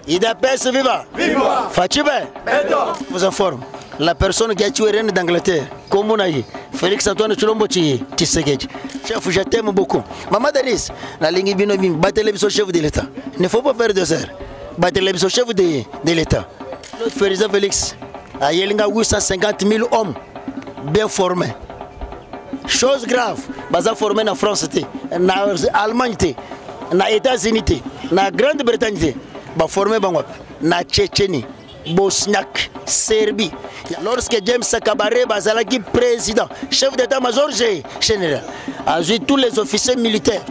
IDPS viva! Viva! Fachibe! Vous informe. La personne qui a tué Reine d'Angleterre, comme on a dit, Félix Antoine Tshilombo Tshisekedi. Chef, je t'aime beaucoup. Maman Denis, la ligne binomie, battez-le sur chef de l'État. Il ne faut pas faire 2 heures. Battez-le sur chef de l'État. Notre président Félix a 850 000 hommes bien formés. Chose grave, baza formé en France, en Allemagne, en États-Unis, en Grande-Bretagne, ba formé en Tchétchénie, Bosniaque, Serbie. Lorsque James Kabaré Bazalaki président, chef d'état-major général, a vu tous les officiers militaires,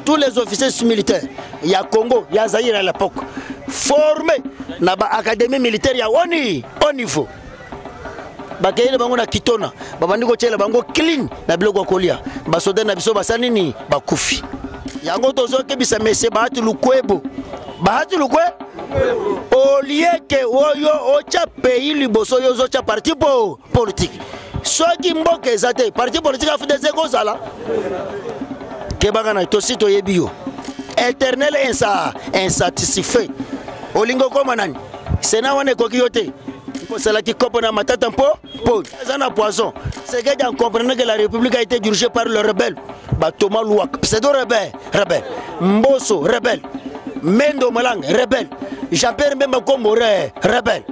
il y a Congo, il y a Zaïre à l'époque, formés dans l'académie militaire, il y a haut niveau. Bakayele bango na kitona babandi ko tshela bango clean na biloko kolia basoda na biso basani ni bakufi yango tozoke bisa mese bahati lukwebo olieke oyo ocha pays liboso yo zocha parti politique soki mboka ezate parti politique afudeze kozala ke bangana tosito yebio éternel insatisfait olingo koma nani sena wane koki yote. C'est là qui comprend ma tête un peu. C'est un poison. C'est que comprendre que la République a été dirigée par le rebelle. Thomas Louak, pseudo-rebelle. Mbosso, rebelle. Mendo Malang, rebelle. Jean-Pierre Mbembakombo, rebelle.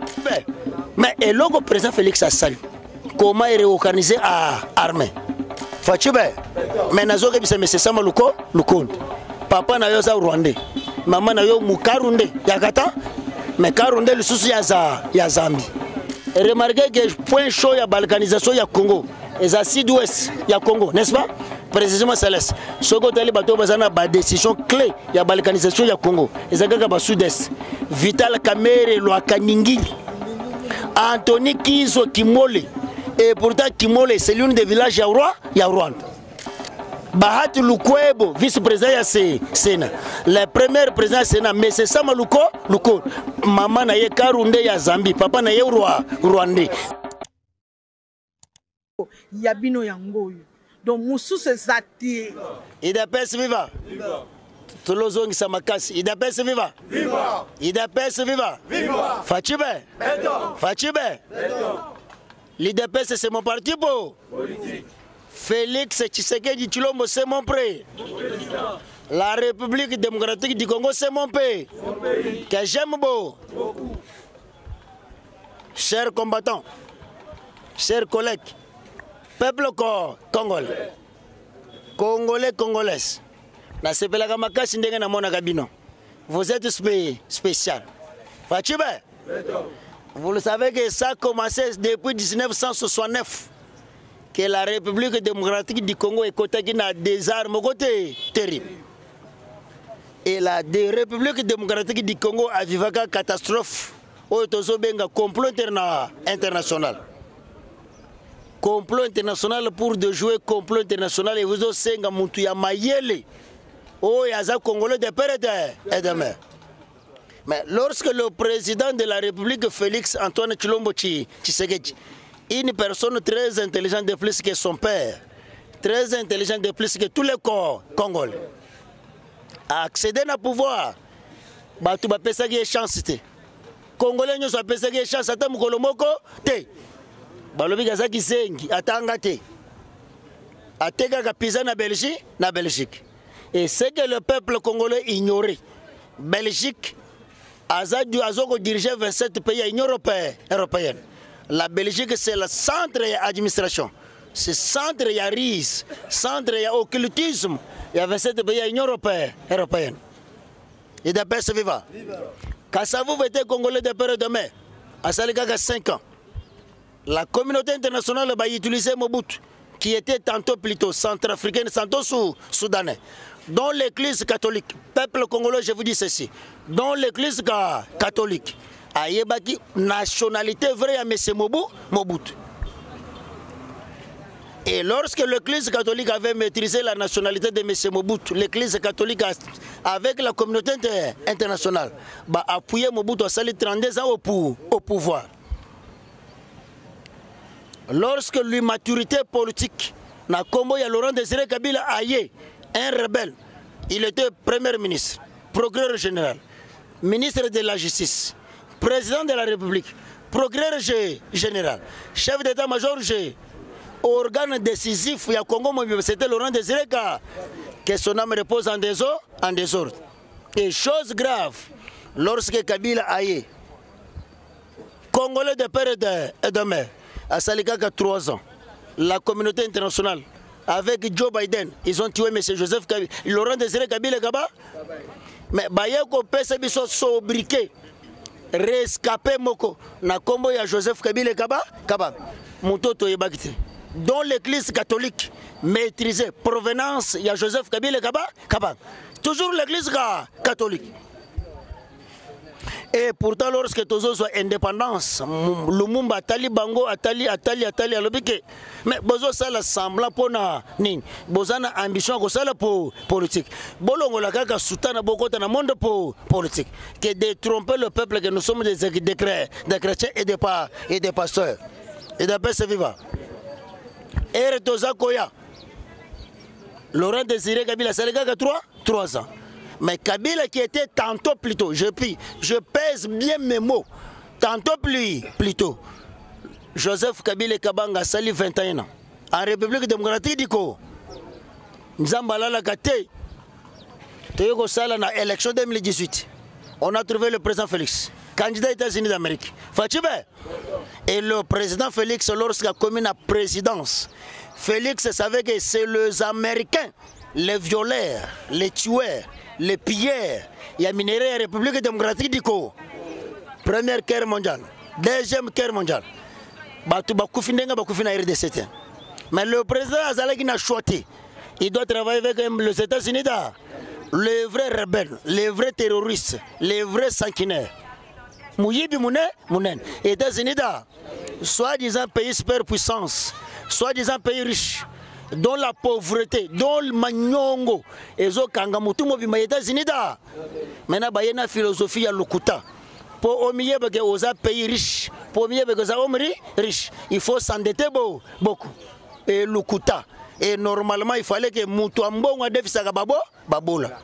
Mais et le président Félix Assal, comment il est réorganisé à armée? Fatube. Mais nazo que c'est ça maluko, lukonde. Papa na yo za Rwandais. Maman na yo Mukarunde. Yakata. Mais Karunde le souci ya Zambie. Remarquez que point chaud ya balkanisation ya Congo. Et à sud-ouest ya Congo, n'est-ce pas? Précisément Céleste. Ce côté les bateaux bazana ba décision clé ya balkanisation ya Congo. Et ça ba sud-est. Vital Kamerhe Lwakaningi. Anthony Kizo Kimole. Et pourtant Kimole c'est l'une des villages ya Rwanda. Bahati Lukwebo, vice-président ya Sénat. Le premier président Sénat, mais c'est Sama Luko. Maman na ye Karunde ya Zambie, papa na ye Rwandais. Yabino yango. Donc musu se zati. IDPS viva. Viva. Tolozongi samakasi. IDPS viva. Viva. IDPS viva. Viva. Fachibe. Fachibe. L'IDPS c'est mon parti politique. Félix Tshisekedi Tshilombo c'est mon prêt. La République démocratique du Congo c'est mon pays. Que j'aime beaucoup. Chers combattants, chers collègues, peuple congolais, congolaises, vous êtes spécial. Vous le savez que ça a commencé depuis 1969. Que la République démocratique du Congo est côté qui a des armes côté terrible. Et la République démocratique du Congo a vécu une catastrophe. Un complot international. Complot international pour de jouer complot international et vous aussi nga mutu ya mayele. Oh yaza Congolais de père et de mère. Mais lorsque le président de la République Félix Antoine Tshilombo Tshisekedi, une personne très intelligente de plus que son père, très intelligente de plus que tous les corps congolais, a accédé au pouvoir. Batu ba pesa ki chance te. Congolais nyo so pesa ki chance ata mukolo moko te. Balobi kazaki zengi atanga te. Ateka ka pisa na Belgique. Et c'est que le peuple congolais ignorait. Belgique azoko diriger 27 pays à l'Union européenne. La Belgique, c'est le centre d'administration. C'est le centre de risque, centre d'occultisme. Il y a 27 pays à l'Union européenne. Et d'après ce viva. Quand ça vous était congolais de père et de mère, à Salika 5 ans, la communauté internationale a utilisé Mobutu, qui était tantôt plutôt centrafricain, tantôt soudanais, dont l'église catholique, peuple congolais, je vous dis ceci, dont l'église catholique, a yebaki nationalité vraie à M. Mobutu. Et lorsque l'église catholique avait maîtrisé la nationalité de M. Mobutu, l'église catholique avec la communauté internationale a appuyé Mobutu à salir 32 ans au pouvoir. Lorsque l'immaturité politique n'a Congo ya Laurent Désiré Kabila aïe, un rebelle, il était premier ministre, procureur général, ministre de la justice. président de la République, procureur général, chef d'état-major, organe décisif, il y a Congo, c'était Laurent Désiré que son âme repose en désordre. Et chose grave, lorsque Kabila aille, Congolais de père et de mère, à Salikaka 3 ans, la communauté internationale, avec Joe Biden, ils ont tué M. Joseph Kabila, Laurent Désiré Kabila Kaba. Mais Bayeko pese biso sobriqué, rescapé moko, na kombo ya Joseph Kabila Kaba, Mutoto Yebakite. Dont l'église catholique maîtrisée, provenance, il y a Joseph Kabila Kaba. Toujours l'église catholique. Et pourtant, lorsque Tozo soit indépendance, Lumumba, Atali Bango, Atali, alobike. Mais Bozo ça semblant pour nin. Bozana ambition que ça pour politique. Bolongo la kaka soutana boko dans le monde pour politique. Que de tromper le peuple que nous sommes des chrétiens et des pasteurs. Et des pères vivants. Et Toza Koya. Laurent Désiré Kabila, c'est le gars qui a 3 ans. Mais Kabila qui était tantôt plus tôt, je pèse bien mes mots, tantôt plus tôt. Joseph Kabila Kabanga Sali 21 ans. En République démocratique d'Iko. Nzambala la Kate. Teyoko Sala na élection 2018. On a trouvé le président Félix, candidat aux États-Unis d'Amérique. Fatibé. Et le président Félix, lorsqu'il a commis la présidence, Félix savait que c'est les Américains, les violeurs, les tueurs, les pilleurs. Il y a minéré la République démocratique du Congo. Première guerre mondiale, deuxième guerre mondiale. Mais le président Azalaki n'a choisi. Il doit travailler avec les États-Unis, les vrais rebelles, les vrais terroristes, les vrais sanguinaires. Mouyibi Mounen, États-Unis, soi-disant pays superpuissance, soi-disant pays riche, dont la pauvreté, dont le manyongo, et zo kangamutu mobima États-Unis. Maintenant, il y a une philosophie à l'Okuta. Pour au milieu de pays riches, pour au milieu de riches, il faut s'endetter beaucoup. Et l'Okuta. Et normalement, il fallait que Moutuambo a défisé Babola.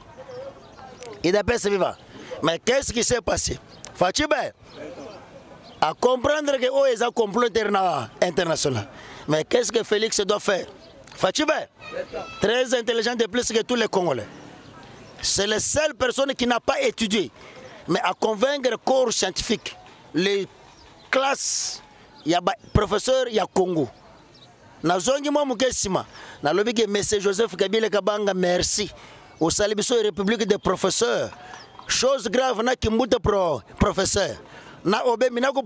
Il a pensé vivant. Mais qu'est-ce qui s'est passé? Fatibé, à comprendre que oh, ils ont un complot international. Mais qu'est-ce que Félix doit faire? Fatibé, très intelligent de plus que tous les Congolais. C'est la seule personne qui n'a pas étudié, mais à convaincre le corps scientifique, les classes, il y a professeur, il y a Congo. Nazongi mo mukesima, na lobi que M. Joseph Kabila Kabanga merci au Salibiso République des professeurs. Chose grave na kimbuta professeur, na obe minako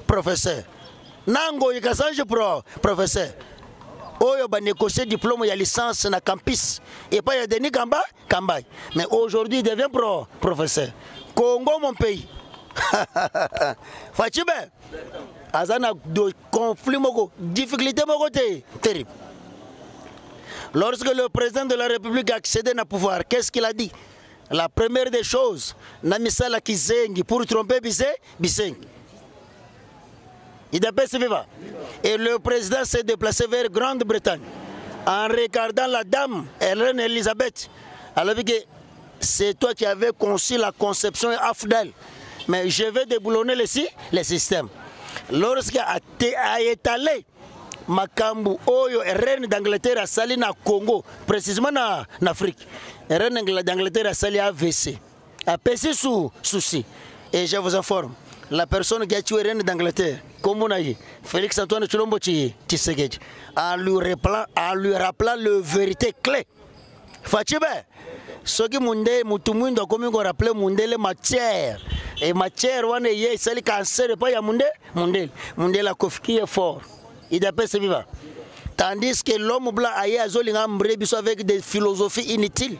professeur, nango ikasange professeur. Oyo ba négocier diplôme ya licence na campus et pas ya Denis Kambay. Mais aujourd'hui il devient professeur. Congo mon pays. Fatibé. Azana de conflit moko, difficulté moko terrible. Lorsque le président de la République a accédé au pouvoir, qu'est-ce qu'il a dit? La première des choses, Namisala Kizengi pour tromper Bisengi. Il a passé vivant. Et le président s'est déplacé vers Grande-Bretagne en regardant la dame, Reine Elisabeth. Alors que c'est toi qui avais conçu la conception Afdal. Mais je vais déboulonner les systèmes. Lorsqu'il a étalé Makambu, Oyo, Reine d'Angleterre a sali na Congo, précisément en Afrique. Reine d'Angleterre a sali AVC, a pesé sous souci. Et je vous informe, la personne qui a tué Reine d'Angleterre, comme on a dit, Félix Antoine Tshilombo Tshisekedi, en lui rappelant la vérité clé. Fatibé, ce qui m'a mutumindo comme on rappelle mundele matière. Et matière, on est c'est le cancer, pas ya mundele la kofki est fort. Il a passé vivant. Tandis que l'homme blanc a avec des philosophies inutiles.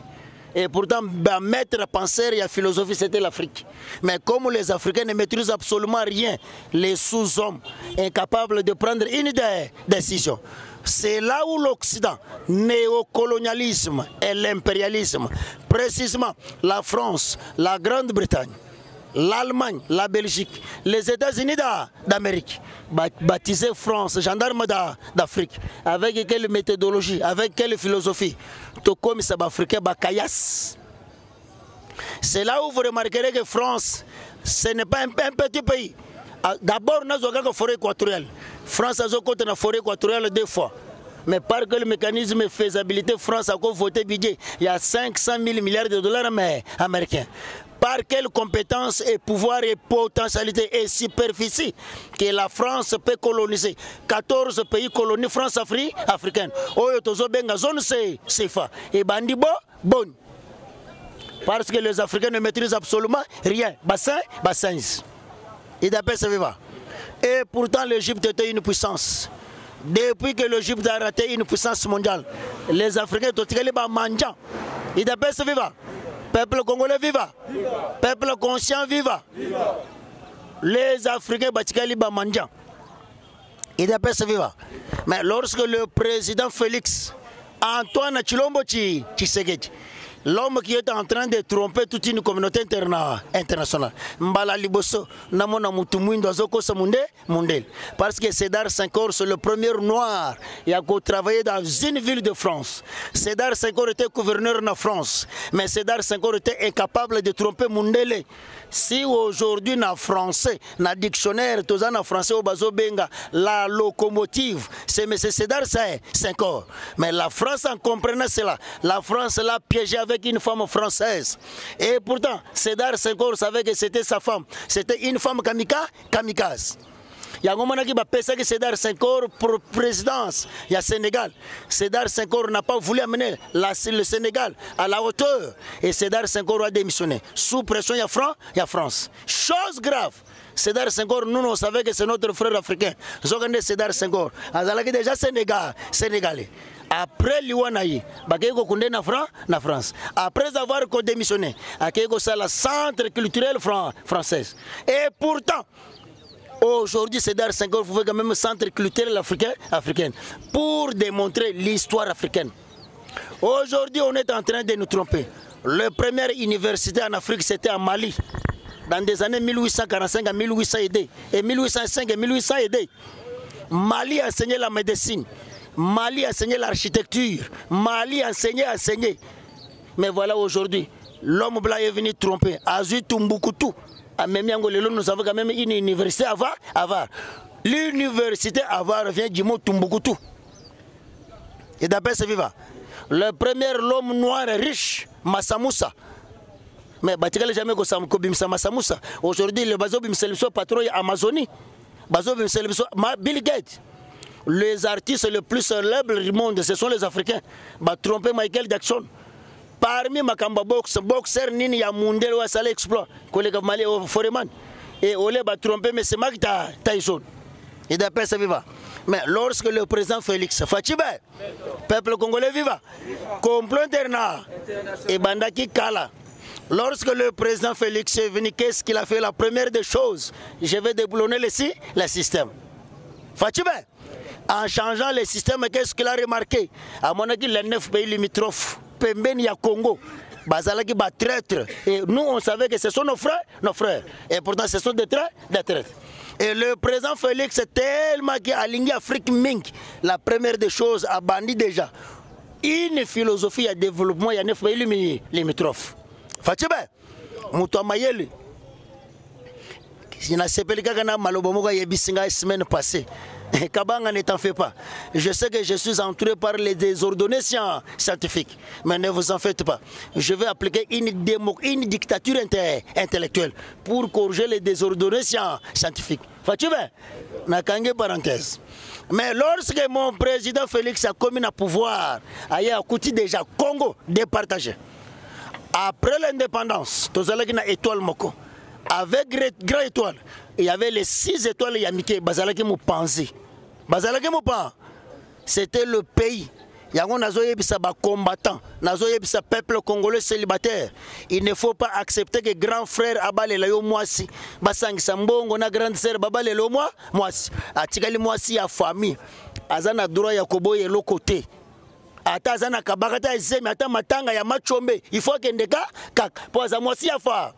Et pourtant, maître penseur et la philosophie, c'était l'Afrique. Mais comme les Africains ne maîtrisent absolument rien, les sous-hommes incapables de prendre une décision. C'est là où l'Occident, néocolonialisme et l'impérialisme, précisément la France, la Grande-Bretagne, l'Allemagne, la Belgique, les États-Unis d'Amérique, baptisés France, gendarmes d'Afrique, avec quelle méthodologie, avec quelle philosophie, tout comme les Africains, Bakayas. C'est là où vous remarquerez que France ce n'est pas un petit pays. D'abord, nous avons une forêt équatoriale. France a côté la forêt équatoriale 2 fois. Mais par que le mécanisme de faisabilité, France a voté budget, il y a 500 000 milliards de dollars américains. Par quelle compétence et pouvoir et potentialité et superficie que la France peut coloniser 14 pays colonies France africaine. Oyo tozo benga zone CFA. Et bandibo bon. Parce que les Africains ne maîtrisent absolument rien. Bassin. Et d'après ça va. Et pourtant l'Égypte était une puissance. Depuis que l'Égypte a raté une puissance mondiale, les Africains sont tous mangeants. Et d'après ça va. Peuple congolais viva. Peuple conscient viva. Les Africains batikali ba mangeants. Et d'après ça va. Mais lorsque le président Félix Antoine Tshilombo Tshisekedi, l'homme qui est en train de tromper toute une communauté internationale. Mbala liboso namona mutumwindo azoko sa mundel. Parce que Sédar Senghor c'est le premier noir qui a travaillé dans une ville de France. Sédar Senghor était gouverneur en France, mais Sédar Senghor était incapable de tromper Mundele. Si aujourd'hui na français, na dictionnaire, tous en français au bazo benga la locomotive, c'est M. Sédar Senghor. Mais la France en comprenant cela, la France l'a piégé avec une femme française. Et pourtant, Sédar Senghor savait que c'était sa femme. C'était une femme kamikaze. Il y a un moment qui va penser que Sédar Senghor pour présidence, il y a Sénégal. Sédar Senghor n'a pas voulu amener le Sénégal à la hauteur. Et Sédar Senghor a démissionné. Sous pression, il y a France. Chose grave. Sédar Senghor, nous, on savait que c'est notre frère africain. Nous avons Sédar Senghor. Il déjà Sénégalais. Après l'Iwanaï, na France. Après avoir démissionné, c'est le centre culturel français. Et pourtant, aujourd'hui, Sédar Senghor fait quand même un centre culturel africain pour démontrer l'histoire africaine. Aujourd'hui, on est en train de nous tromper. La première université en Afrique, c'était en Mali. Dans des années 1845 à 1800 et 1805 et 1800 Mali a enseigné la médecine. Mali a enseigné l'architecture. Mali a enseigné. Mais voilà aujourd'hui, l'homme blanc est venu tromper. Azu Tumbuktu. À Memiangolelo, nous avons quand même une université à Var. L'université à Var vient du mot Tumbuktu. Et d'après ce vivant, le premier l'homme noir riche, Massamoussa. Mais Batikale jamais ko bimsa Massamoussa. Aujourd'hui, le bazo bimsa patron Amazonie. Bazo bimsa Bill Gates. Les artistes les plus célèbres du monde, ce sont les Africains. Bah tromper Michael Jackson. Parmi Makamba boxer nini ya Mundele wa sale exploit. Collègue Mali au Foreman. Et Olé va tromper mais c'est Mike Tyson. Et d'après ça viva. Mais lorsque le président Félix Fachibe, peuple congolais viva, complot international et Bandaki Kala. Lorsque le président Félix est venu, qu'est-ce qu'il a fait? La première des choses, je vais déboulonner le système. Fachibe. En changeant le système, qu'est-ce qu'il a remarqué? À mon avis, les 9 pays limitrophes, Pembeni ya Congo, Bazalaki bat traître. Et nous, on savait que ce sont nos frères. Et pourtant, ce sont des traîtres. Et le président Félix, c'est tellement qu'il a aligné Afrique Mink. La première des choses, a bandit déjà une philosophie de développement, il y a 9 pays limitrophes. Fatibe, Moutou Mayeli. Il y a un Malobomoga Yebisinga la semaine passée. Kabanga ne t'en fait pas. Je sais que je suis entouré par les désordonnés scientifiques. Mais ne vous en faites pas. Je vais appliquer une dictature intellectuelle pour corriger les désordonnés scientifiques. Fatibe, Nakange parenthèse. Mais lorsque mon président Félix a commis le pouvoir, il a coûté déjà Congo départagé. Après l'indépendance, tous les gens étoile moko. Avec Grand Étoile, il y avait les 6 étoiles Yamike, Bazalaki Moupanzi. Bazalaki Moupan, c'était le pays. Il y a un combattant, un peuple congolais célibataire. Il ne faut pas accepter que grand frère abale la yo mwasi. Basang Sambongo na grande sœur babale lo mwasi. Atikali mwasi ya famille. Azana droit ya koboye lo côté. Ata azana kabakata ezemi ata matanga ya machombe. Il faut que ndeka kak. Po za mwasi ya fa.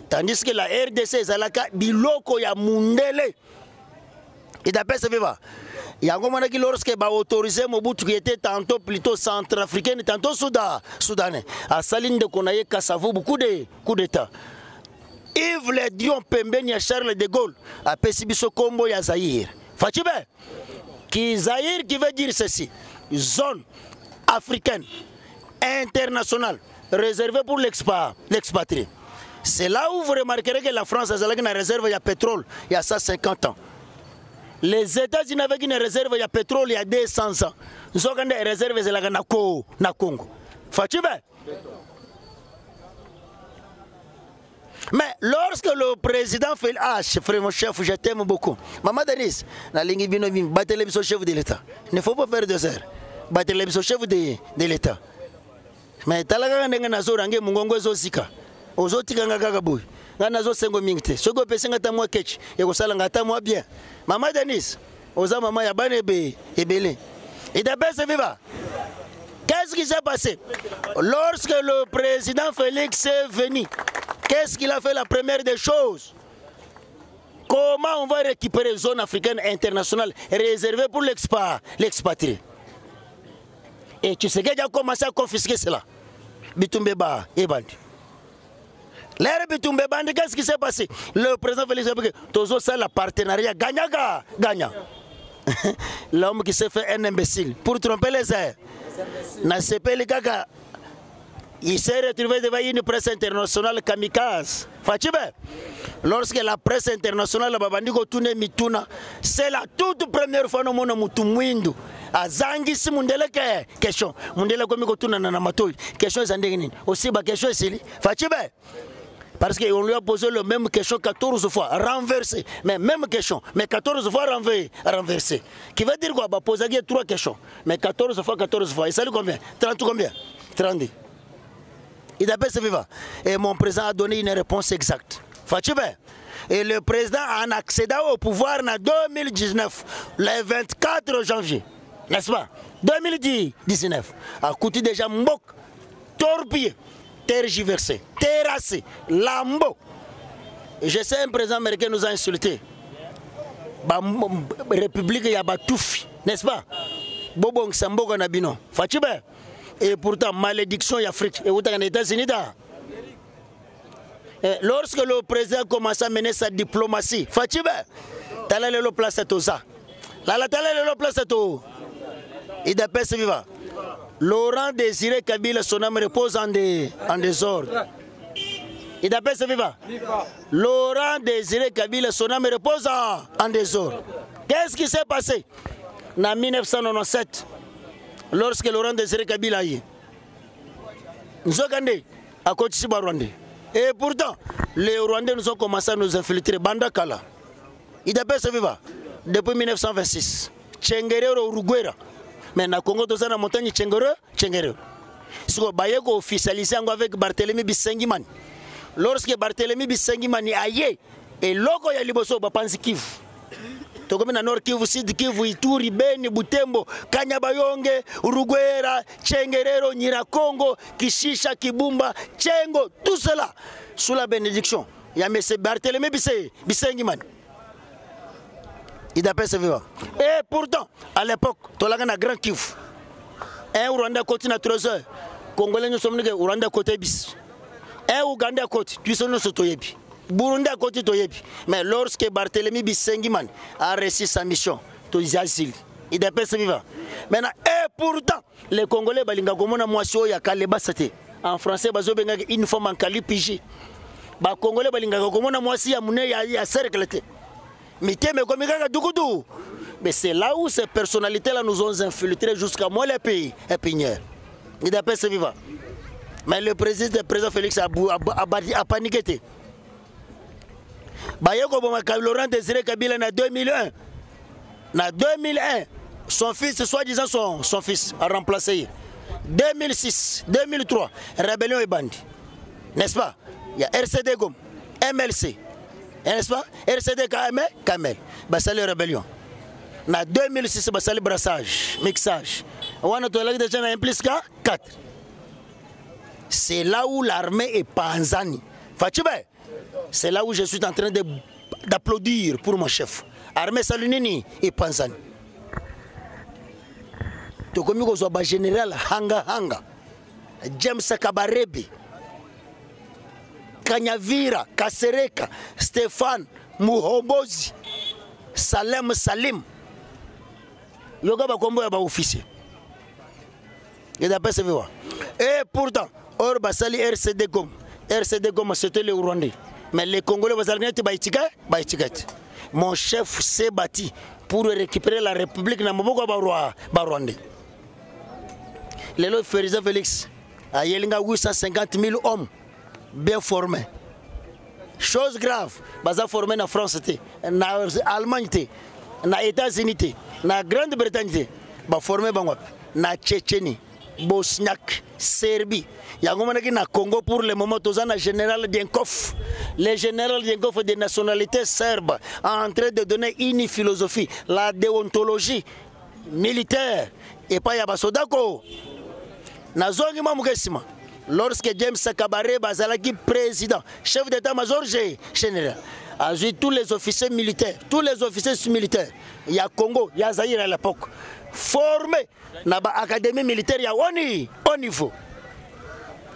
Tandis que la RDC zalaka biloko ya Mundele. Et d'après ce vivant, il y a un moment qui lorsque va autoriser Mobutu qui était tantôt plutôt centrafricain, tantôt soudanais. À Saline de Konaye Kassavou, beaucoup de coups d'État. Yves Le Drian pembeni ya Charles de Gaulle apesi biso kombo ya Zaïre. Fachibe qui Zaïre qui veut dire ceci, zone africaine internationale réservée pour l'expatrié. C'est là où vous remarquerez que la France a une réserve, il y a pétrole, il y a 150 ans. Les États-Unis avaient une réserve, il y a pétrole, il y a 200 ans. Nous avons une réserve, il y a na Congo. Fachibe. Mais lorsque le président fait... Ah, frère, mon chef, je t'aime beaucoup. Maman Denis, la ligne bino bim, battez le chef de l'État. Il ne faut pas faire 2 heures. Battez le chef de l'État. Mais talaga nga nazo range mungongo zo sika. Ozo tika nga kaka boy. Nga nazo sengo mingte. Soko pesi nga tamwa ketch. Eko sala nga tamwa bien. Maman Denis, oza maman ya bane ebele. Et d'après ce viva. Qu'est-ce qui s'est passé? Lorsque le président Félix est venu, qu'est-ce qu'il a fait la première des choses? Comment on va récupérer une zone africaine internationale réservée pour l'expatrié? Et tu sais qu'il a commencé à confisquer cela. Bitumbeba et Bandi. L'air Bitumbeba Bandi, qu'est-ce qui s'est passé? Le président Félix a dit que ça le partenariat gagnant. L'homme qui s'est fait un imbécile pour tromper les airs. N'a pas les gaga. Il s'est retrouvé devant une presse internationale kamikaze. Fachibe. Lorsque la presse internationale Babandiko Tune Mituna, c'est la toute première fois que nous avons vu Azangi si mundele ke question. Mundele komi kotuna na matoi. Question zandengini. Aussi ba question c'est Fachibe. Parce qu'on lui a posé la même question 14 fois, renversé. Mais même question, mais 14 fois renversé. Qui veut dire quoi? Bah, poser 3 questions. Mais 14 fois. Et ça lui combien? 30 combien? 30. Il a fait vivant. Et mon président a donné une réponse exacte. Fachibe. Et le président en accédant au pouvoir en 2019, le 24 janvier. N'est-ce pas? 2019. A coûté déjà Mbok, torpillé, tergiversé, terrassé, lambeau. Et je sais un président américain nous a insulté. La République Yabatoufi, n'est-ce pas? Bobong Sambogo Nabino. Fachibe. Et pourtant, malédiction Afrique. Et vous êtes aux États-Unis. Lorsque le président commence à mener sa diplomatie, Fachibe, t'as le place à tout ça. Là, t'as le place à tout. Il d'après ce vivant. Laurent Désiré Kabila, son âme repose en désordre. Il d'après ce vivant. Laurent Désiré Kabila, son âme repose en désordre. Qu'est-ce qui s'est passé en 1997 lorsque Laurent Désiré Kabila y est? Nous avons gagné à côté de Rwandais. Et pourtant, les Rwandais nous ont commencé à nous infiltrer. Bandakala. Il d'après ce vivant. Depuis 1926. Tchengerero Uruguera. Mais na Congo, dans la montagne, Tchengerero. Si vous avez officialisé avec Barthélemy Bissengimani. Lorsque Barthélemy Bissengimani a yé, et logo ya liboso bapanzi Kivu. Tokomi na Nord Kivu, Sud Kivu, Ituri, Beni, Butembo, Kanyabayonge, Uruguera, Tchengerero, Nyirakongo, Kishisha, Kibumba, Tchengo, tout cela sous la bénédiction. Il y a M. Barthélemy Bissengimani. Il d'après ce vivant. Et pourtant, à l'époque, tu as un grand Kivu. Un Rwanda côté na 3 heures. Congolais nous sommes Rwanda côté bis. Un Ouganda côté, tu sais nous sotoyebi. Burundi à côté toyebi. Mais lorsque Barthélemy Bissengimani a réussi sa mission, tu as asile. Il d'après ce vivant. Maintenant, et pourtant, les Congolais balinga komona mwasio ya kaleba sate. En français, bazo benga une forme en kalipiji. Ba Congolais balinga komona mwasi ya mune ya cercle. Mais c'est là où ces personnalités-là nous ont infiltrés jusqu'à moi les pays épinières. Il d'après ce vivant. Mais le président Félix a paniqué. Laurent Désiré Kabila en 2001. En 2001, son fils, soi-disant son fils, a remplacé. 2006, 2003, rébellion et bandit. N'est-ce pas? Il y a RCD Gom, MLC. N'est-ce pas? RCD Kamel. Bassali rébellion. En 2006, Bassali brassage, mixage. On a déjà un plus 4. C'est là où l'armée est panzani. Fachibe, c'est là où je suis en train d'applaudir pour mon chef. Armée Salunini et panzani. Tu connais le général Hanga. James Kabarebe. Kanyavira, Kasereka, Stéphane, Muhombozi, Salem Salim. Yoga ba kombo ya ba officier. Et d'après ce voir. Et pourtant, or basali RCD Gom. RCD Gom c'était le Rwandais. Mais les Congolais basali ba itika. Mon chef s'est bâti pour récupérer la République na maboko ba Rwandais. Le président Félix a yelinga 850 000 hommes bien formés. Chose grave, baza formé na France, na Allemagne, na États-Unis, na Grande-Bretagne, ba formé bangwa na Tchétchénie, Bosniaque, Serbie. Yangomanaki na Congo pour le moment tozana général Dienkov. Le général Dienkov de nationalité serbe en train de donner une philosophie, la déontologie militaire et pas yabasodako. Nazongi mamukesima. Lorsque James Kabare Bazalaki président, chef d'état-major général, a vu tous les officiers militaires, il y a Congo, il y a Zaïre à l'époque, formés dans l'académie militaire, il y a au niveau.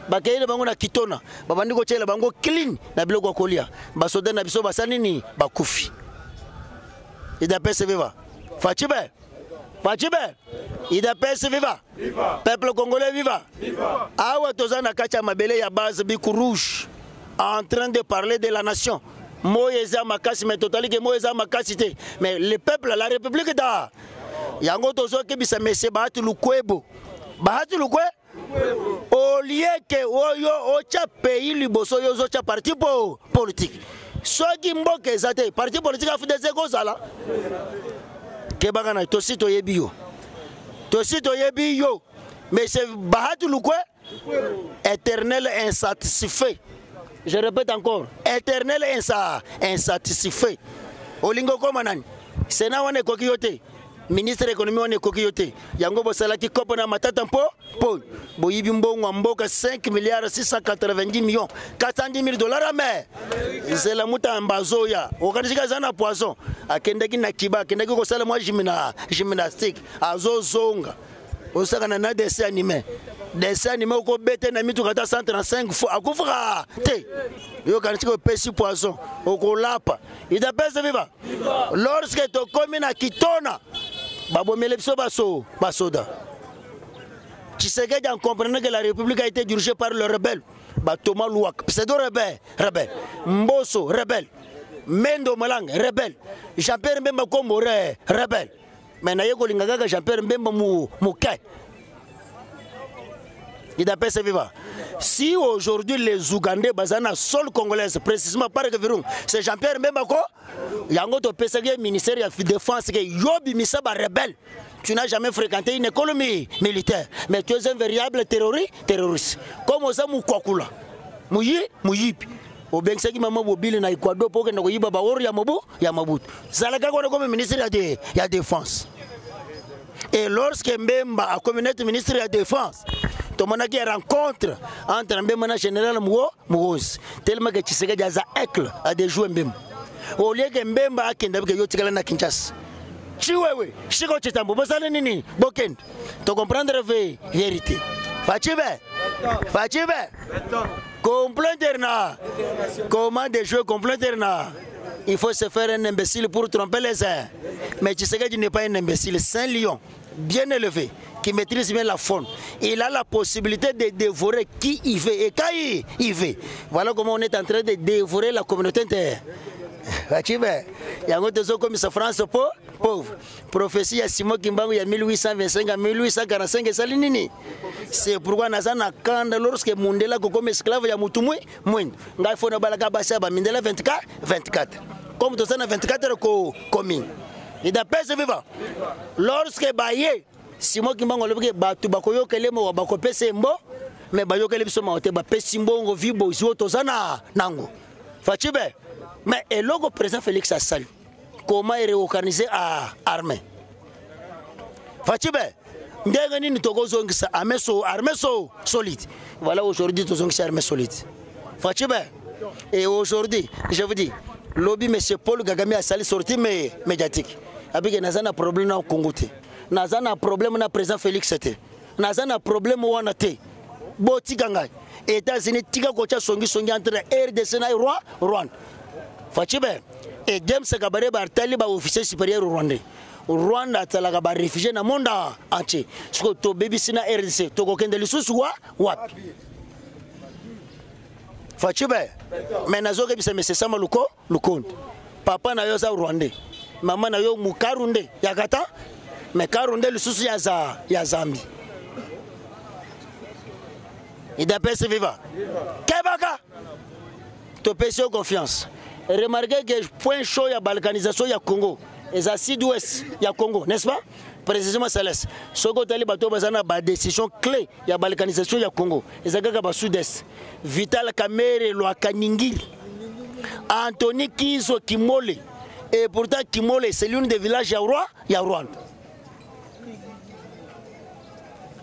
Bakayele bango na kitona, babandiko tshela bango clean na biloko kolia, basoda na biso basanini bakufi. Idapese viva. Fachibe. Idapese viva. Peuple congolais viva. Awa tozana kacha mabele ya base biku rouge en train de parler de la nation. Moïse makasi mais totalité Moïse makasi te. Mais le peuple la République da. Yango tozo ke bisa messe Bahati Lukwebo. Bahati Lukwe au lieu que oyo ocha pays liboso yo ocha parti politique. Soki mboke zate parti politique a fait des égozala. Kebagana tosito yebi yo. Mais c'est Bahati Lukwe éternel insatisfait. Je répète encore, éternel insatisfait. Olingo komanani. Sena wane kokiyote. Ministre de l'économie wane kokiyote. Yango bosalaki kopo na matata mpo. Boyibi mbongo mboka 5 milliards 690 millions 410 000 dollars mais c'est la muta ambazoya. Okanishika zana poisson. Akendaki na kiba, akendaki ko sala moi gymnastique. Azozonga. Osaka na dessin animé. Dessin animé ko bete na mitu kata 135 fois. Akufra te. Yo kanishika pesi poisson. Okolapa. Ida pesa viva. Lorsque to komi na kitona. Babo melepso basoda. Tshisekedi en comprenant que la République a été dirigée par le rebelle. Thomas Louak, pseudo-rebelle. Mboso, rebelle. Mendo Malang, rebelle. Jean-Pierre Mbemba Kombo, rebelle. Mais Nayeko Lingagaga, Jean-Pierre Mbemba Moukai. Il a fait vivre. Si aujourd'hui les Ougandais basana sol congolaise, précisément par Gaviroum, c'est Jean-Pierre Mbemba Ko, Yango to Pesagé, ministère de la Défense, Yobi Misaba rebelle. Tu n'as jamais fréquenté une économie militaire, mais tu es un véritable terroriste. Comme ça, Moukouakula. Mouyipi. Au Bensaki Maman Bobile na Ecuador pour que nous y babaor Yamabut. Zalaga comme ministre de la Défense. Et lorsque Mbemba a communauté ministre de la Défense, Tomonaki rencontre entre Mbemba et général Mouhoz, tellement que Tshisekedi a éclat à des joueurs Mbemba. Au lieu que Mbemba a Kendabke Yotikala na Kinshasa. Chiwewe, Chiko Chitambo, Bosale Nini, Bokend. Tu comprendre la vérité. Fachibe. Compléterna. Comment des jeux compléterna. Il faut se faire un imbécile pour tromper les uns. Mais Tshisekedi n'est pas un imbécile, c'est un lion bien élevé qui maîtrise bien la faune. Il a la possibilité de dévorer qui il veut et quand il veut. Voilà comment on est en train de dévorer la communauté interne. Il y a un autre comme ça, France pauvre. Prophétie à Simon Kimbangu, il y a 1825 à 1845 et Salinini. C'est pourquoi Nazana Kanda, lorsque Mundela comme esclave, il y a Moutoumoué, moins. Il faut que Balaka Bassaba, Mindela 24. Comme tout ça, 24 communes. Et d'après ce vivant, lorsque Baye, Simon Kimbangu, Batubakoyo Kelemo, Bakope Sembo, mais Bayo Kelipsoma, Bapesimbo, Vibo, Zotozana, Nango. Fachibe. Mais et le président Félix Assali, comment il est réorganisé à armée? Fachibe, nous avons armée solide. Voilà aujourd'hui, nous avons une armée solide. Fachibe, et aujourd'hui, je vous dis, lobby M. Paul Kagame a sali sorti médiatique. Avec nous avons un problème au Congo. Nous avons un problème avec le président Félix. Nous avons un problème au Wanate. botika ngai États-Unis tika kocha songi entre RDC na Rwanda fachibe et James Kabare Bartali ba officier supérieur rwandais Rwanda atalaka ba réfugié na monde entier siko to BBC na RDC to kokende lisusu wapi fachibe mais nazoke bisa monsieur Sama Lukonde papa na yo za rwandais mama na yo mukarunde yakata mais karunde lisusu ya Zambi il appelle ce vivant Kebaka to pèse confiance remarquez que point chaud ya balkanisation ya Congo et à sud-ouest ya Congo n'est-ce pas précisément Céleste soko tali bato bazana ba décision clé ya balkanisation ya Congo ezaka ba sud-est Vital Kamerhe Lwakanyingiri Anthony Kizo Kimole et pourtant Kimole c'est l'une des villages ya Rwanda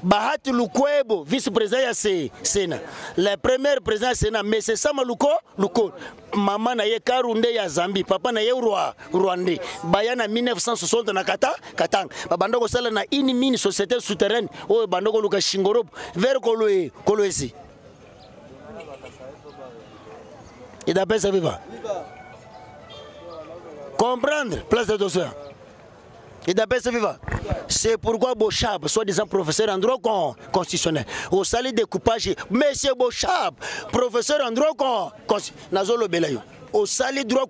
Bahati Lukwebo, vice-président ya Sénat. Le premier président Sénat, mais c'est Sama Lukonde. Maman na ye Karunde ya Zambie, papa na ye Rwandais. Bayana 1960 na Katanga. Babandoko sala na ini mini société souterraine. Oh bandoko luka Shingoropo vers Kolwezi. Il appelle ça vivant. Comprendre, place de dossier. Il appelle ce vivant. C'est pourquoi Bochab, soi-disant professeur en droit constitutionnel, au salut découpage, monsieur Bochab, professeur en droit constitutionnel, au salut droit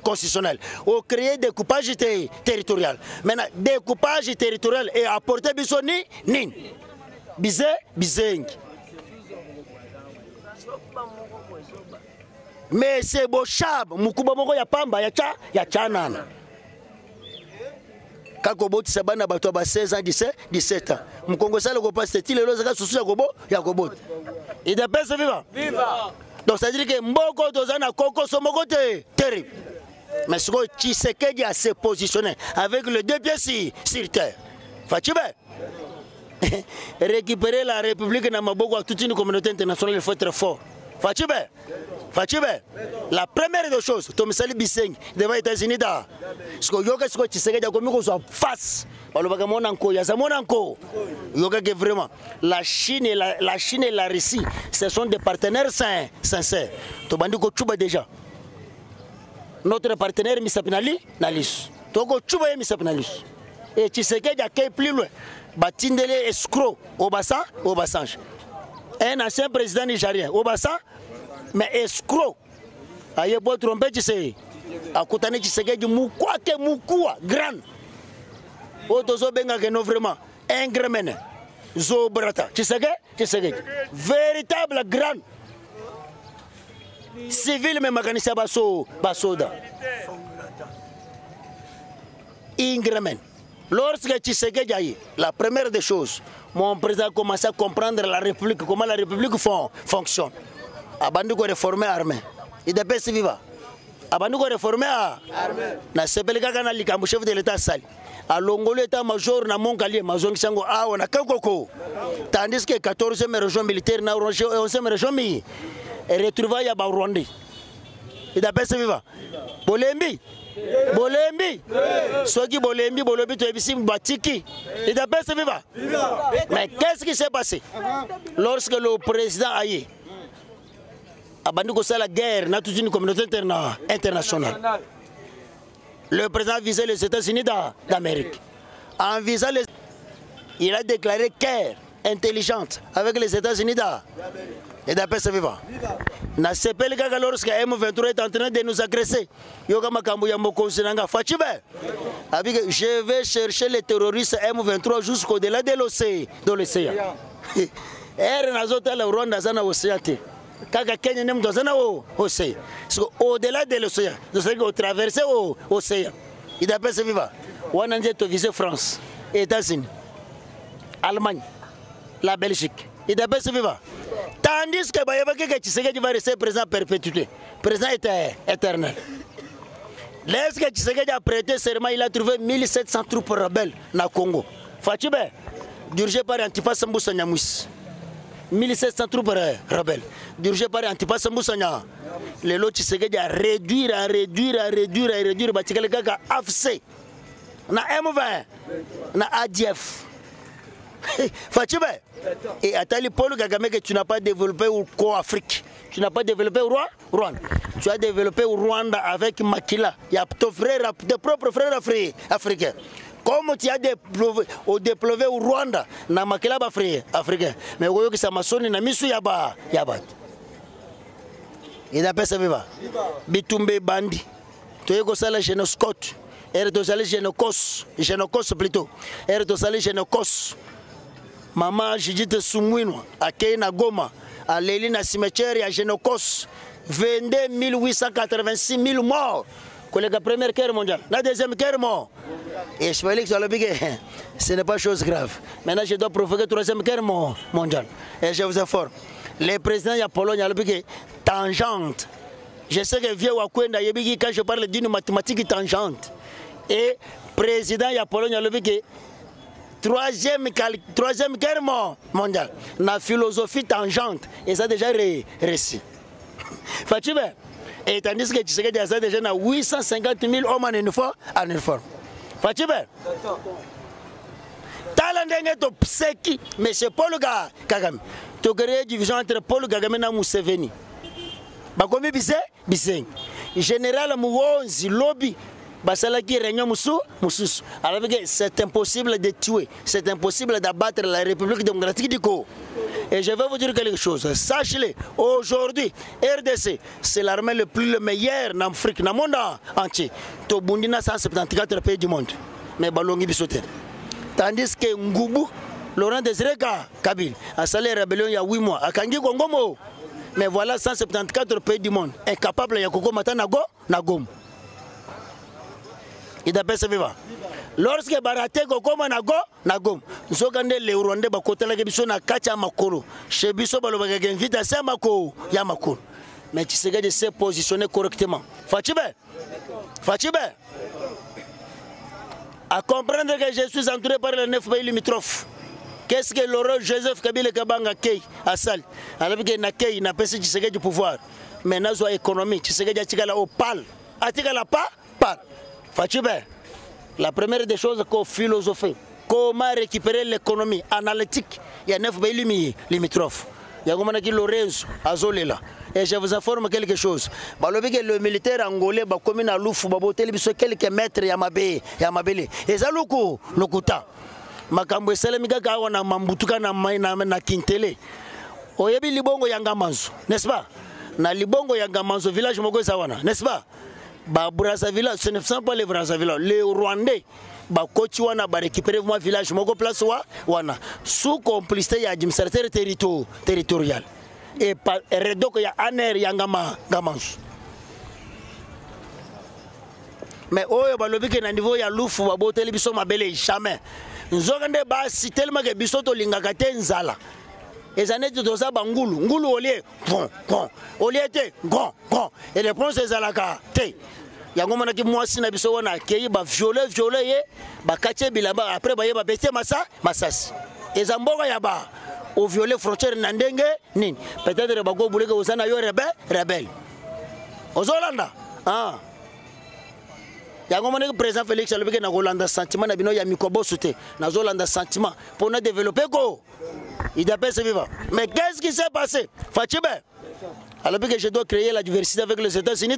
constitutionnel, au créer découpage territorial. Maintenant, découpage territorial et apporter bisoni, nin. Bizeng. Monsieur Bochab, Mukuba Moko ya Pamba, ya Chanana. Kakoboti sabana bato ba 16 ans 17 ans Mkongo sala ko passe tile lo zaka susu ya koboti il appelle ce vivant donc ça veut dire que mboko tozana koko somoko terrible mais ce que Tshisekedi a se positionner avec les deux pieds sur terre Fachibe récupérer la République na maboko à toute une communauté internationale il faut être fort Fachibe la première des choses, Tomisali Biseng, devant les États-Unis, ce que Yoga Tshisekedi a commis qu'on face, Yoga vraiment, la Chine et la Russie, ce sont des partenaires sincères. Tobandi ko Chuba déjà. Notre partenaire Misapinali, Nalis. Toko Chuba Misapinalis. Et Tshisekedi a été plus loin. Batindele escroc, Obasanjo. Un ancien président nigérien, Obasanjo. Mais escroc, aye beau tromper Tshisekedi, akutani Tshisekedi mukua grand. Otozo benga que non vraiment ingremene. Zobrata Tshisekedi, véritable grand. Civil mais mécanicien basoda. Ingremen. Lorsque Tshisekedi aye, la première des choses, mon président a commencé à comprendre la République, comment la République fonctionne. Abanduko réformer armée. Il dépêche vivant. Abanduko réformer armée. Na sepelika kana likambo chef de l'état sali. A Longolo état-major na Monkali mazongi sango awa na Kakoko. Tandis que 14e région militaire na 11e région mi retrouva ya ba Rwandais. Il dépêche vivant. Bolembi. Soki Bolembi bolobi to ebisi batiki. Il dépêche vivant. Mais qu'est-ce qui s'est passé lorsque le président aye Abandiko c'est la guerre dans toute une communauté internationale. Le président visait les États-Unis d'Amérique. En visant il a déclaré guerre intelligente avec les États-Unis d'Amérique. Et d'après ce vivant. Na sepeli kaka lorsque M23 est en train de nous agresser. Yoga makambo ya mokonzi nanga fachibe. Abike je vais chercher les terroristes M23 jusqu'au-delà de l'océan. Er nazota le Rwanda zana océan. Kaka Kenya nem dozana océan. Au-delà de l'océan, nous allons traverser l'océan. Il d'après ce vivant. On a dit viser France, États-Unis, Allemagne, la Belgique. Il d'après ce vivant. Tandis que Tshisekedi va rester président perpétuité, président éternel. Lorsque Tshisekedi a prêté serment, il a trouvé 1700 troupes rebelles dans Congo. Fachibe, dirigé par Antipas Mbusa Nyamwisi. 1700 troupes rebelles, dirigé par Antipas Mbusa Nyamwisi. Le lot Tshisekedi a réduire, Batikale Kaka AFC, na M20, na ADF. Fachibe. Et Atali Paul Kagame que tu n'as pas développé au Afrique. Tu n'as pas développé au Rwanda. Tu as développé au Rwanda avec Makila. Il y a tes propres frères africains. Comme tu as déployé au Rwanda, na Makila africain. Mais vous voyez que ça m'a sonné na misu yaba. Et d'après ça va. Bitumbe bandi. Tu es comme ça la Génoscote. Elle est allée Génocos plutôt. Elle est allée Génocos. Maman Jidite Soumouino, à Keina Goma, à Lélina cimetière et à Génocos. 22 886 000 morts. Que la première guerre mondiale. La deuxième guerre mondiale. Et je fallait que ce n'est pas chose grave. Maintenant, je dois provoquer la troisième guerre mondiale. Et je vous informe. Le président de la Pologne a dit tangente. Je sais que vieux Wakwenda, quand je parle d'une mathématique tangente. Et le président de la Pologne a dit troisième guerre mondiale. La philosophie tangente. Et ça a déjà réussi. Fatime. Et tandis que Tshisekedi a déjà 850 000 hommes en uniforme. Fatime. Talandenge to pseki. Mais c'est Paul Kagame. Tu créé une division entre Paul Kagame et Museveni. Bakomi Biseng. Général Mouonzi, lobby. Basalaki réunion Moussous. Alors c'est impossible de tuer. C'est impossible d'abattre la République démocratique du Congo. Et je vais vous dire quelque chose. Sachez-le, aujourd'hui, RDC, c'est l'armée le meilleur en Afrique, dans le monde entier. Tobundi na 174 pays du monde. Mais Balongi Bissoté. Tandis que Ngoubou, Laurent Désiré Kabila, a salé la rébellion il y a 8 mois. A Kangi Kongomo. Mais voilà 174 pays du monde. Incapables de Koko Mata Nagom. Il d'après ce vivant. Lorsque Baraté Kokoma Nagom, nous sommes les Rwandais Bakota la Biso na Kacha Makolo. Chez Biso Balobaga invite à Samako Yamakolo. Mais tu sais de se positionner correctement. Fatime. À comprendre que je suis entouré par les 9 pays limitrophes. Qu'est-ce que Laurent Joseph Kabila Kabanga Kei Assal? Alors que Nakei n'a pas si du pouvoir. Mais Nazo économie, tu sais que tu as au pal. Atikala pas? Fatime. La première des choses qu'on philosophie, comment récupérer l'économie analytique, il y a 9 pays limitrophes. Il y a comme Lorenzo, Azolela. Et je vous informe quelque chose. Le militaire angolais, comme il a l'ouf, quelques mètres, il y a Mabele. Et ça, Lokuta. Makambo Salamiga Kawana Mambutuka na Kintele. Oyebi Libongo Yangamanzo, n'est-ce pas? Na Libongo Yangamanzo, village Mogo Zawana, n'est-ce pas? Brazzaville, ce ne sont pas les Brazzaville, les Rwandais. Kochi wana ba récupérer moi village moko place wana sous complicité ya administrateur territorial et par redoko ya aner yangama gamansu. Mais oyo balobi ke na niveau ya lufu baboteli biso mabele jamais nzokande ba si tellement que biso to lingaka te nzala ezaneti toza ngulu olie olie te gon et les prononces ezalaka te yango mona ki mwasi na biso wana akei ba violer ye ba kache bilamba après ba yeba bete masasi ezamboka ya ba au violer frontière na ndenge nini peut-être ba go buleke osana yo rebelle ozolanda yango mona ki président Félix alobeke na Rolanda sentiment na bino ya mikobosu te na Zolanda sentiment pour na développer ko il d'après ce vivant. Mais qu'est-ce qui s'est passé? Fatime. Alors que je dois créer la diversité avec les États-Unis.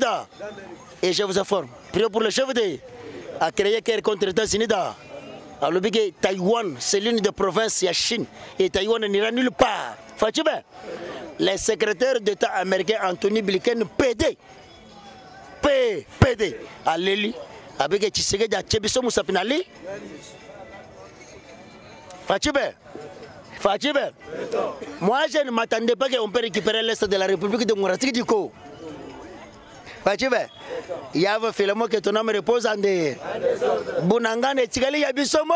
Et je vous informe. Priez pour le chef à créer guerre contre les États-Unis. Alors que Taïwan, c'est l'une des provinces de Chine. Et Taïwan n'ira nulle part. Fatime. Le secrétaire d'État américain Anthony Blinken PD à l'Eli. Avec Tshisekedi à Tchebiso Moussapinali. Fatime. Moi, je ne m'attendais pas qu'on peut récupérer l'Est de la République démocratique du Congo. Fatime. Il y a un film que ton nom repose en des Bunangane Tigali Yabisomo.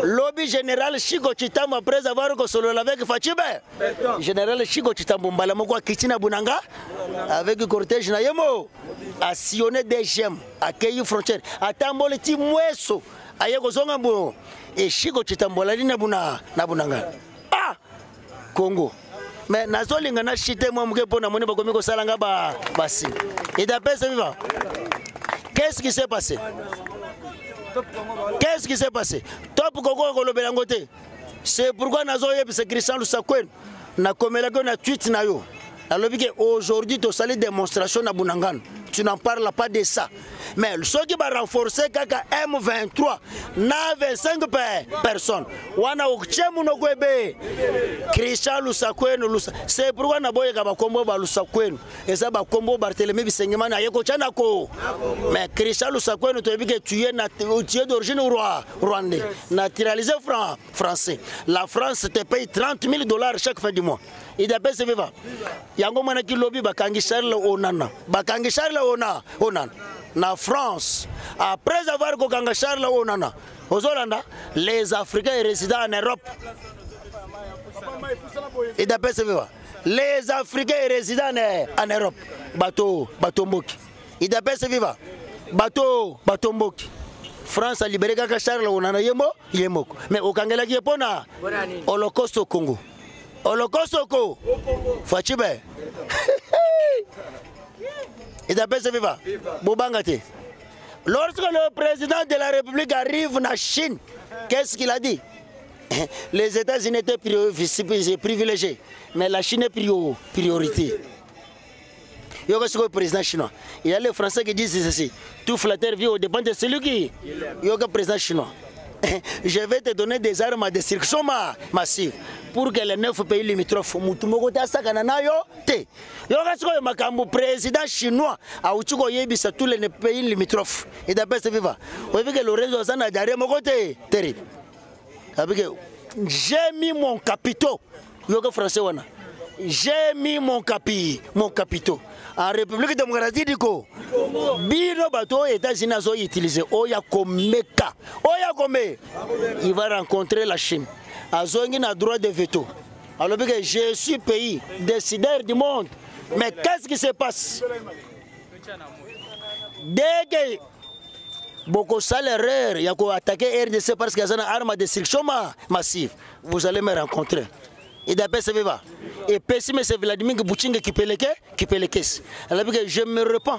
Lobby général Chico Chitam après avoir consolé avec Fatime. Général Chico Chitam Balamoko Kitina Bunanga avec le cortège Nayemo a sillonné des gemmes, accueilli frontières, à Tamboleti Mouesso, à Yagozongambo. Et Chico Chitambolali Nabunanga. Congo. Mais Nazolinga na chité moi pour na moni bakomi ko salanga basi. Et d'après ça vivant. Qu'est-ce qui s'est passé? Top Congo ko lobelangote. C'est pourquoi c'est Christian Lusakwen na komelako na tweet na yo. Alors aujourd'hui tu as des démonstrations na Bunangana. Tu n'en parles pas de ça. Mais ceux qui vont renforcer kaka M23 na 25 personnes. Wana ukchemu no kwebe. Christian Lusakwenu c'est pourquoi na boye kaba kombo ba Lusakwenu. Eza ba kombo Barthélemy Bisengimana yeko chana ko. Mais Christian Lusakwenu tu que tu es d'origine rwandais, naturalisé français. La France te paye $30,000 chaque fin du mois. Il a payé vivant. Yango mana ki lobby bakangi Charles Onana. Bakangi Charles Onana. Na France, après avoir kokanga Charles Onana, aux Hollandais, les Africains résidant en Europe. Il a payé vivant. Les Africains résidant en Europe. Bateau Mboki. Il a payé vivant. Bateau Mboki. France a libéré kaka Charles Onana yemo. Mais au Kangela qui est pona. Holocauste au Congo. Holocauste ko Fachibe. Il appelle ce vivant. Bobangate. Lorsque le président de la République arrive en Chine, qu'est-ce qu'il a dit? Les États-Unis étaient privilégiés, mais la Chine est priorité. Il y a le président chinois. Il y a les Français qui disent ceci. Tout flatteur vit au dépend de celui qui. Il y a le président chinois. Je vais te donner des armes à destruction massive pour que les 9 pays limitrophes mutumoko ta sakana nayo te. Yo kasiko makambo président chinois a uchuko yebisa tous les pays limitrophes. Et d'après ce vivant. Vous voyez que le réseau sana derrière mon côté terrible. Avec j'ai mis mon capitaux. Yo que français wana. J'ai mis mon capitaux. En République démocratique du Congo, Bino bateau États-Unis ont utilisé Oya Komeka. Oya Kome, il va rencontrer la Chine. Azongi a droit de veto. Alors que je suis pays décideur du monde. Mais qu'est-ce qui se passe? Dès que beaucoup l'erreur, il y a attaquer RDC parce qu'il y a une arme de destruction massive, vous allez me rencontrer. Et d'après ce vivant. Et pessimé c'est Vladimir Bouchingue qui peut les caisses. Alors que je me répands.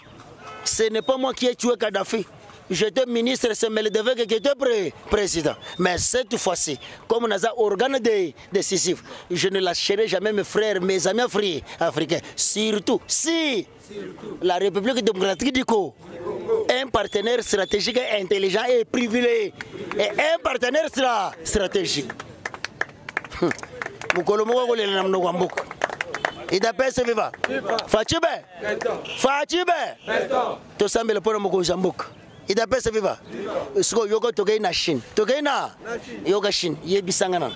Ce n'est pas moi qui ai tué Kadhafi. J'étais ministre, c'est Meledevek qui était président. Mais cette fois-ci, comme on a un organe décisif, je ne lâcherai jamais mes frères, mes amis africains. Surtout si la République démocratique du Congo est un partenaire stratégique, intelligent et privilégié. Et un partenaire stratégique. Il appelle ce vivant. Fachibe. Tout ça, mais le point de Jambouk. Il appelle ce vivant. Yoga Togay na Chine. Togay na Yoga Chine. Yebisangana.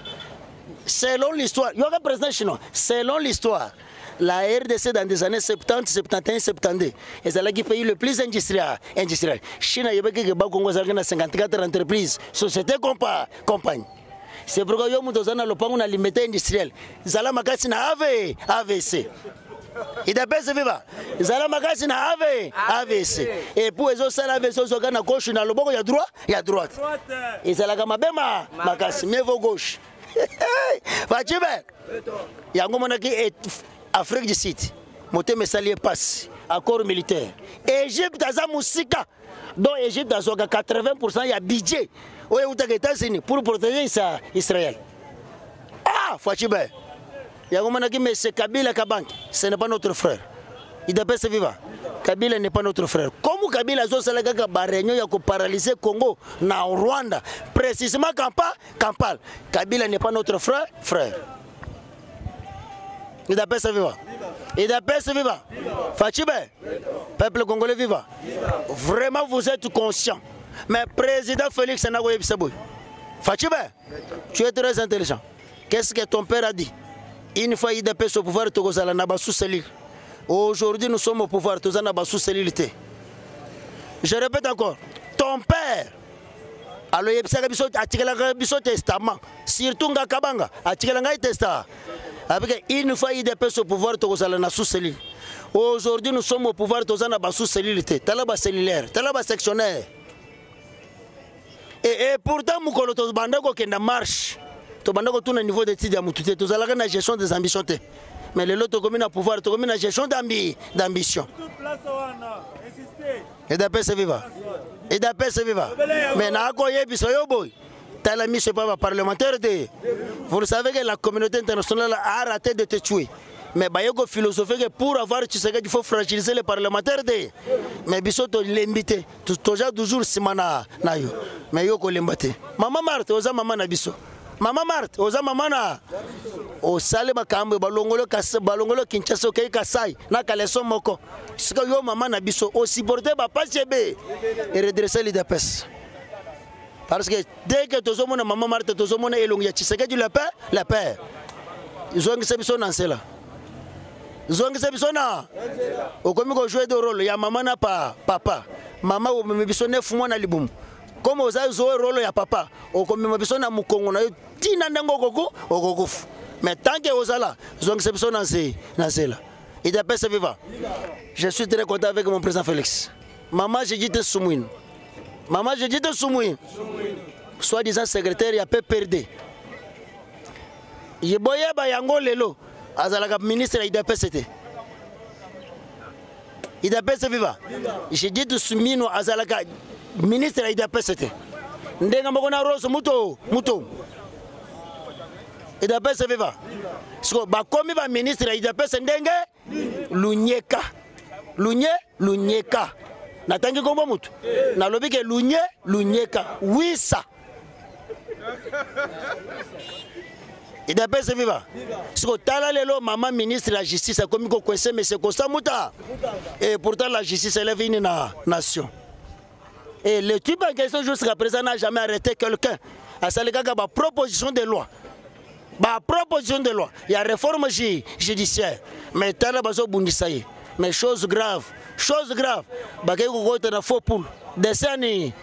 Selon l'histoire, Yoga président chinois. Selon l'histoire, la RDC dans des années 70, 71, 72, c'est le pays le plus industriel. Chine a eu 54 entreprises, sociétés, compagnies. C'est pourquoi nous avons le limité industriel. Zala makasi na AVC. Il appelle ce vivant. Zala makasi na AVC. Et pour les autres, ça AVC, ils ont un gauche, dans le bord, il y a droite. Et ça la gamabema makasi, mieux vaut gauche. Fachibe. Il y a un moment qui est Afrique du Sud. Moté me salier passe. Accord militaire. Égypte, Aza Moussika. Donc Égypte a 80%, il y a budget. Aux États-Unis pour protéger Israël. Ah, Fachibe. Il y a un moment qui me dit Kabila Kabank, ce n'est pas notre frère. Il d'après ce vivant. Kabila n'est pas notre frère. Comment Kabila a réunion qui a paralysé le Congo, dans Rwanda, précisément Kampala. Kabila n'est pas notre frère. Il d'après ce vivant. Il d'après ce vivant. Fachibe, peuple congolais vivant. Vraiment, vous êtes conscient. Mais président Félix Anagoué Bissaboui, Fachibe, tu es très intelligent. Qu'est-ce que ton père a dit? Une fois il a au pouvoir, Togozala n'a pas sous-cellule. Aujourd'hui, nous sommes au pouvoir, Togozala n'a pas sous-cellule. Je répète encore, ton père, alors il a un testament, surtout Ngakabanga, il a un testament. Avec une fois il a au pouvoir, Togozala n'a sous-cellule. Aujourd'hui, nous sommes au pouvoir, Togozala n'a pas sous-cellule. Talaba cellulaire, talaba sectionnaire. Et pourtant, nous avons une marche. Nous avons un niveau d'études à Moutouté. Nous avons une gestion des ambitions. Mais les autres communes à pouvoir, nous avons une gestion d'ambition. Et d'après ce vivant. Mais nous avons un boy. Tu Talami, ce n'est pas parlementaire. Vous le savez que la communauté internationale a arrêté de te tuer. Mais Bayoko philosophie que pour avoir Tshisekedi, il faut fragiliser les parlementaires. Mais Bissoto l'invité. Toujours Simana Nayo. Mais Yoko l'invité. Maman Marthe, osa maman Nabiso. Maman Marthe, osa maman na. O sale makambo balongolo Kinshasa ke Kasai na kaleso moko. Sika yo maman Nabiso o supporter ba pasebe et redresser l'IDPS. Parce que dès que tu as maman Marthe, tu as mon élong ya Tshisekedi la paix. Ils ont que biso nan cela. Zongisa bisona okomi ko jouer de rôle ya maman na papa mama o me biso 9 mois na libumu comme oza jouer rôle ya papa okomi me biso na mukongo na tina ndango okokufu mais tant que ozala zongisa biso na cela il d'après ce vivant je suis très content avec mon président Félix maman j'ai dit te soumouine soi-disant secrétaire ya PPRD yeboye ba yango lelo azalaka ministre ya IDPS. IDPS viva. J'ai dit de Soumino azalaka ministre ya IDPS. Ndenga mbona Rose muto. IDPS viva. Siko bakomi ba ministre ya IDPS ndenge lunyeka. Natangi kombo mutu. Nalobi ke lunyeka. Wisa. Il a pas viva. Ce que Talalelo, maman ministre de la justice, a commis quoi mais c'est comme ça, Mouta. Et pourtant, la justice élève une nation. Et le type en question jusqu'à présent n'a jamais arrêté quelqu'un. À Salika, il y a proposition de loi. Il y a réforme judiciaire. Mais Talabazo Bundisaye. Mais chose grave. Bakayoko na faux poule. Dessin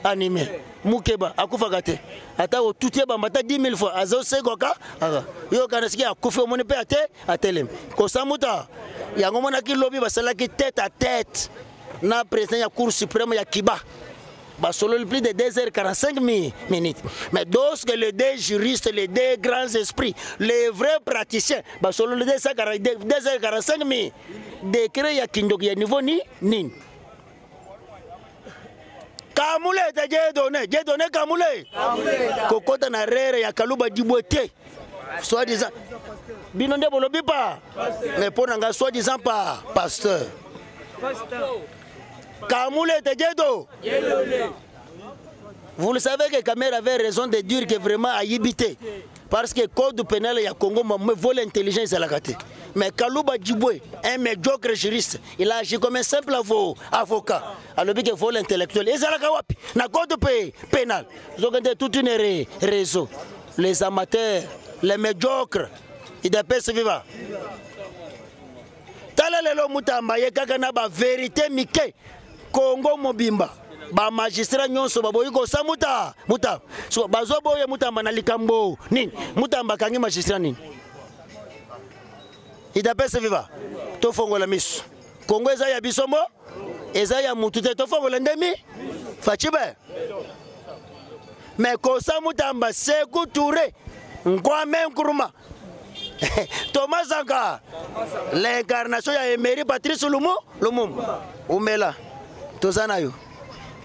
animé. Mukeba, Akufagate. Ata o tout bambata 10 000 fois. Azo Segoka. Yo kanasiki akufe omone pe atelem. Kosamuta. Yango monaki lobby basalaki tête à tête. Na président ya Cour suprême ya Kiba. Basolo plus de 2h45 minutes. Mais lorsque les deux juristes, les deux grands esprits, les vrais praticiens, basolo le 2h45 minutes. Décret ya Kindok ya niveau ni. Kamule j'ai donné Kamule. Kokota na rere ya Kaluba Dibouete. Soi-disant. Binonde bolobi pas. Mais pour nanga soi-disant pas pasteur. Kamule j'ai. Vous le savez que Kamer avait raison de dire que vraiment a yibité. Parce que le code pénal ya Congo me vole l'intelligence à la gâté. Mais Kaluba Djiboué, un médiocre juriste, il a agi comme un simple avocat. Alors que vol intellectuel. Et ça la kawapi. Na code pénal. Ils ont gagné toute une réseau. Les amateurs, les médiocres, ils dépassent vivant. Talalelo mutamba ye kaka na ba vérité mike. Congo mobimba. Ba magistrat nyonso baboyi ko sa muta. So bazo boye mutamba na likambo. Nini? Mutamba kangi magistrat nini? Il d'après ce viva. To fongola misu. Congo eza ya bisombo. Eza ya mutute to fongola ndemi. Fachibe. Mais ko sa mutamba Sékou Touré. Nkwame Nkrumah. Thomas Sankara. L'incarnation ya Emery Patrice Lumumba. Umela. Tozanayo.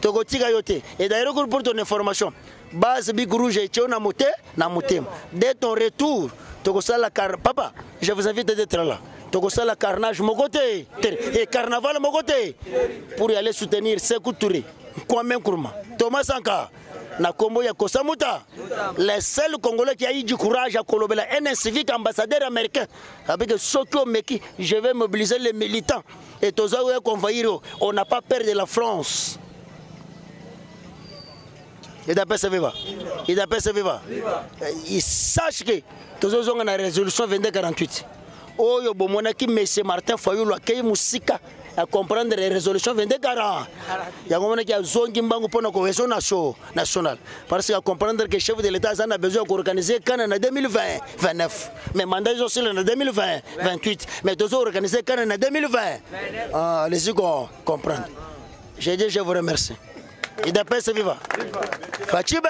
Togotika yote. Et d'ailleurs pour ton information. Base Big Rouge et Tchona Moté, na Motem. Dès ton retour, Togosala Papa, je vous invite d'être là. Togosala Carnage Mogoté. Et Carnaval Mogoté. Pour y aller soutenir Sékou Touré. Kwame Nkrumah. Thomas Sankara. Na Kombo ya Kosamuta. Les seuls Congolais qui a eu du courage à Kolobela. Un civique ambassadeur américain. Avec Sokyo Meki, je vais mobiliser les militants. Et Tozaoué Convoyiro. On n'a pas peur de la France. Il d'après ce viva. Il sache que tous ont une résolution 2248. Oh, yo bomonaki monsieur Martin Fayulu akei musika à comprendre les résolutions 2240. Il y a un moment qui a zongi mbangu pour la cohésion nationale. Parce qu'il y a comprendre que le chef de l'État a besoin d'organiser Cannes en 2029. Mais mandat aussi en 2028. Mais tous organiser Cannes en 2020. Allez-y comprendre. J'ai dit je vous remercie. Il d'après ce vivant. Fachibe.